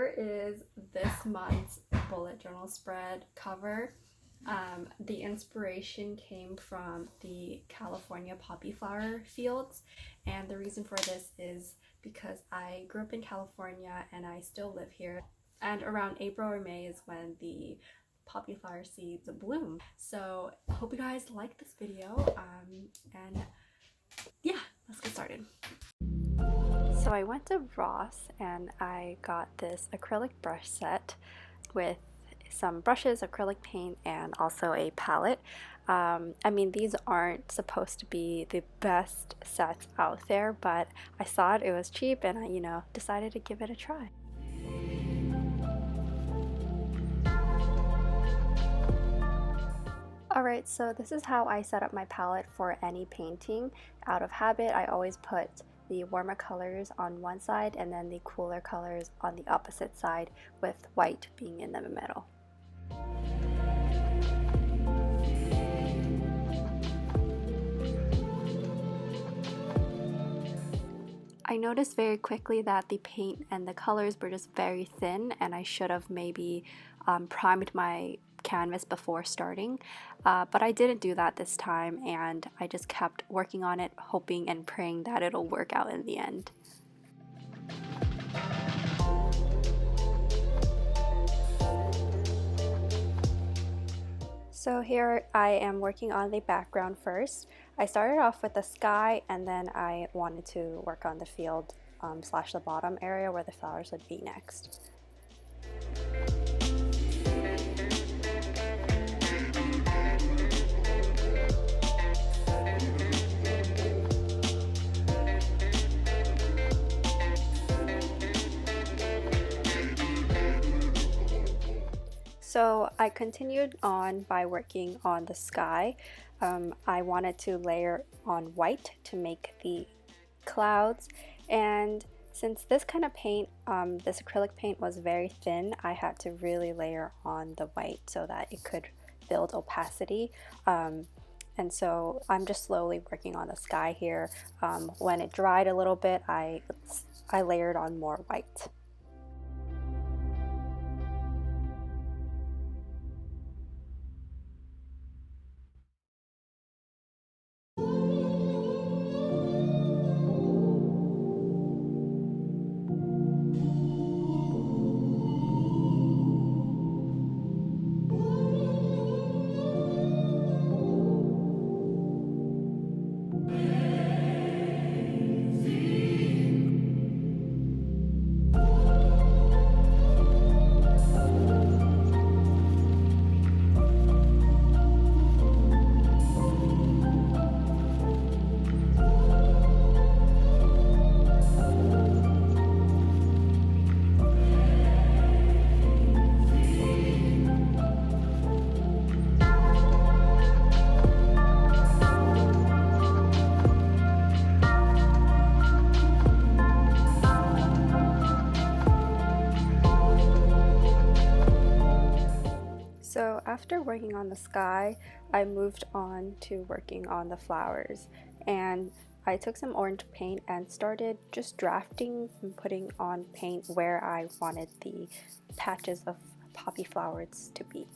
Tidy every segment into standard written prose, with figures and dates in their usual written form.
here is this month's bullet journal spread cover. The inspiration came from the California poppy flower fields, and the reason for this is because I grew up in California and I still live here, and around April or May is when the poppy flower seeds bloom. So I hope you guys like this video, and yeah, let's get started. So I went to Ross and I got this acrylic brush set with some brushes, acrylic paint, and also a palette. I mean, these aren't supposed to be the best sets out there, but I saw it was cheap and I, decided to give it a try. Alright, so this is how I set up my palette for any painting. Out of habit, I always put the warmer colors on one side and then the cooler colors on the opposite side, with white being in the middle. I noticed very quickly that the paint and the colors were just very thin, and I should have maybe primed my canvas before starting, but I didn't do that this time, and I just kept working on it, hoping and praying that it'll work out in the end. So here I am working on the background first. I started off with the sky, and then I wanted to work on the field slash the bottom area where the flowers would be next. So I continued on by working on the sky. I wanted to layer on white to make the clouds, and since this kind of paint, this acrylic paint was very thin, I had to really layer on the white so that it could build opacity. And so I'm just slowly working on the sky here. When it dried a little bit, I layered on more white. So after working on the sky, I moved on to working on the flowers, and I took some orange paint and started just drafting and putting on paint where I wanted the patches of poppy flowers to be.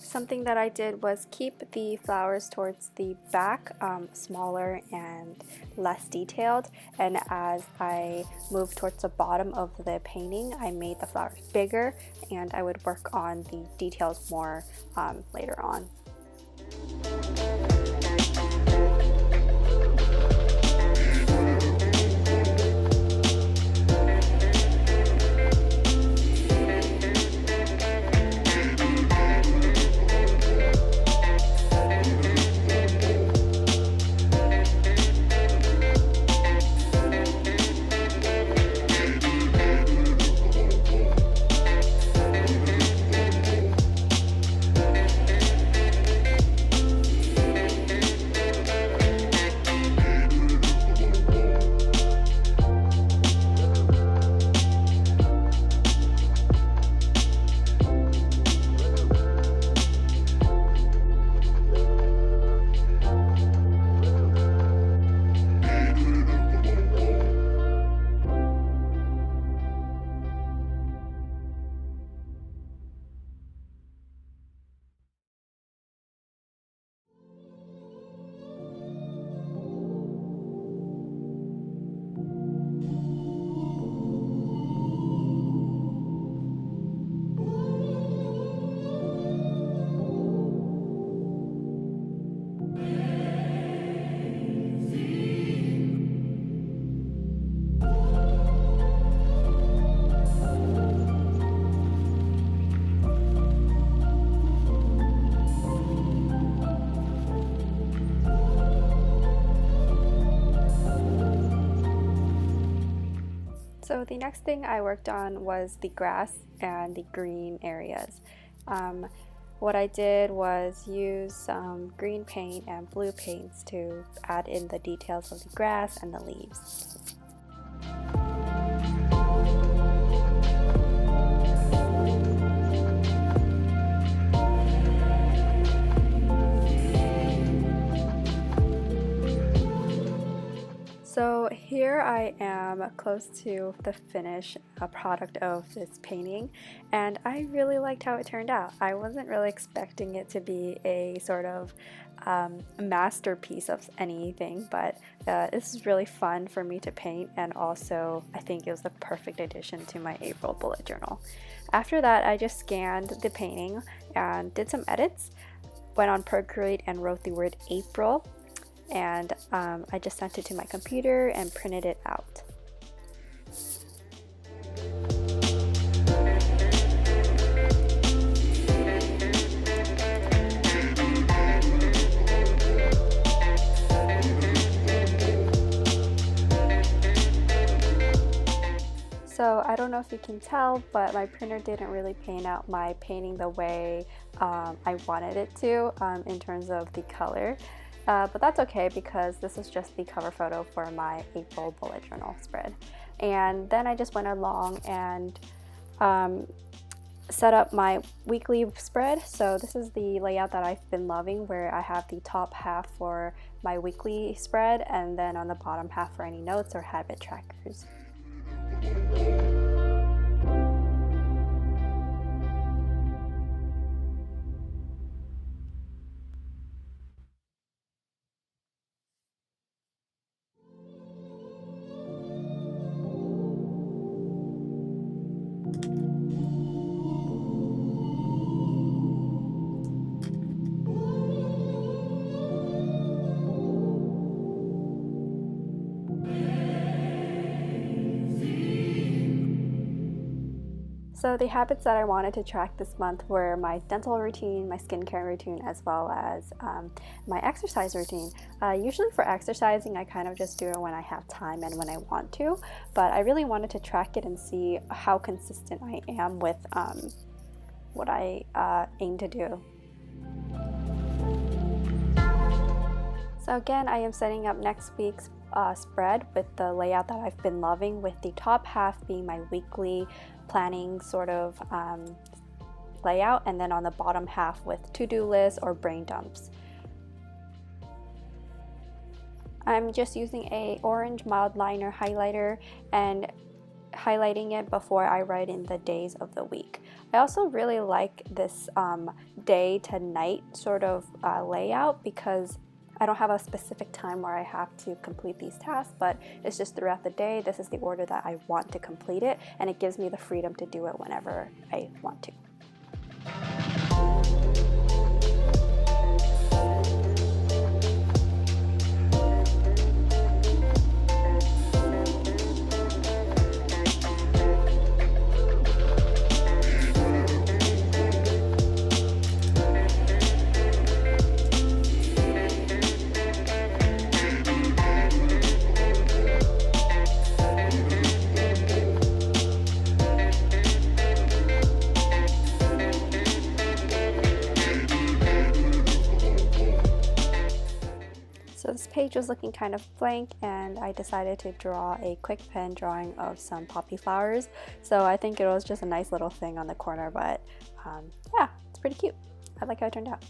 Something that I did was keep the flowers towards the back, smaller and less detailed, and as I moved towards the bottom of the painting, I made the flowers bigger, and I would work on the details more later on. So the next thing I worked on was the grass and the green areas. What I did was use some green paint and blue paints to add in the details of the grass and the leaves. So here I am close to the finished product of this painting, and I really liked how it turned out. I wasn't really expecting it to be a sort of masterpiece of anything, but this is really fun for me to paint, and also I think it was the perfect addition to my April bullet journal. After that, I just scanned the painting and did some edits, went on Procreate and wrote the word April, and I just sent it to my computer and printed it out. So I don't know if you can tell, but my printer didn't really paint out my painting the way I wanted it to in terms of the color. But that's okay because this is just the cover photo for my April bullet journal spread. And then I just went along and set up my weekly spread. So this is the layout that I've been loving, where I have the top half for my weekly spread and then on the bottom half for any notes or habit trackers. So the habits that I wanted to track this month were my dental routine, my skincare routine, as well as my exercise routine. Usually for exercising, I kind of just do it when I have time and when I want to, but I really wanted to track it and see how consistent I am with what I aim to do. So again, I am setting up next week's spread with the layout that I've been loving, with the top half being my weekly planning sort of layout, and then on the bottom half with to-do lists or brain dumps. I'm just using a orange mild liner highlighter and highlighting it before I write in the days of the week. I also really like this day to night sort of layout because I don't have a specific time where I have to complete these tasks, but it's just throughout the day. This is the order that I want to complete it, and it gives me the freedom to do it whenever I want to. So this page was looking kind of blank, and I decided to draw a quick pen drawing of some poppy flowers. So I think it was just a nice little thing on the corner, but yeah, it's pretty cute. I like how it turned out.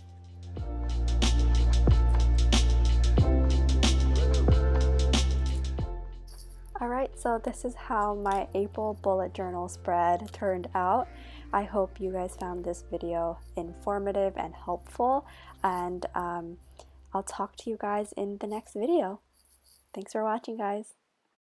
Alright, so this is how my April bullet journal spread turned out. I hope you guys found this video informative and helpful, and I'll talk to you guys in the next video. Thanks for watching, guys.